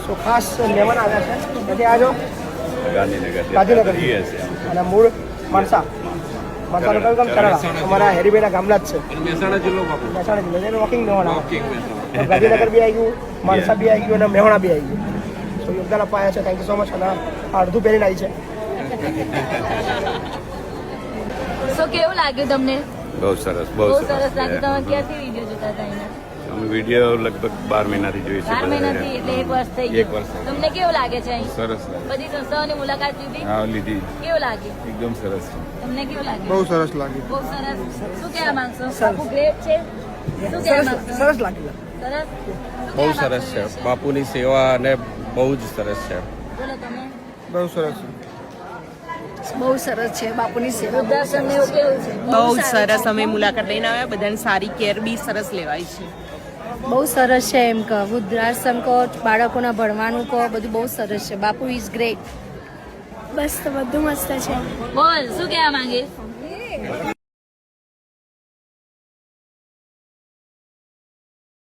સો ખાસ મહેમાન આવ્યા છે ત્યાંથી આજો ગાંધીનગર અને મૂળ માણસા માણસાનું કયું ગામ ચરાળા અમારા હેરીભાઈના ગામના જ છે મહેસાણા જિલ્લો વોકિંગ મેવાણા ગાંધીનગર બી આવી ગયું માણસા બી આવી ગયું અને મેવાણા બી આવી ગયું સો યોગદાન અપાયા છે થેન્ક યુ સો મચ અને અડધું પહેરીને આવી છે સો કેવું લાગ્યું તમને બહુ સરસ બહુ સરસ લાગ્યું તમે ક્યાંથી વિડીયો જોતા હતા એના અમે વિડીયો લગભગ 12 મહિનાથી જોઈએ 12 મહિનાથી એટલે 1 વર્ષ થઈ ગયું તમને કેવું લાગે છે અહીં સરસ બધી સંસ્થાઓની મુલાકાત લીધી હા લીધી કેવું લાગ્યું એકદમ સરસ તમને કેવું લાગ્યું બહુ સરસ લાગ્યું બહુ સરસ શું કહેવા માંગશો બાપુ ગ્રેટ છે શું કહેવા માંગશો સરસ લાગ્યું સરસ બહુ સરસ છે બાપુની સેવા અને બહુ જ સરસ છે બોલો તમે બહુ સરસ બહુ સરસ છે બાપુની સેવા વૃદ્ધાશ્રમને એવું કેવું છે બહુ જ સરસ અમે મુલાકાત લઈને આવ્યા બધાને સારી કેર બી સરસ લેવાય છે બહુ સરસ છે એમ કહો વૃદ્ધાશ્રમ કહો બાળકોના ભણવાનું કહો બધું બહુ સરસ છે બાપુ ઇઝ ગ્રેટ બસ તો બધું મસ્ત છે બોલ શું કહેવા માંગીશ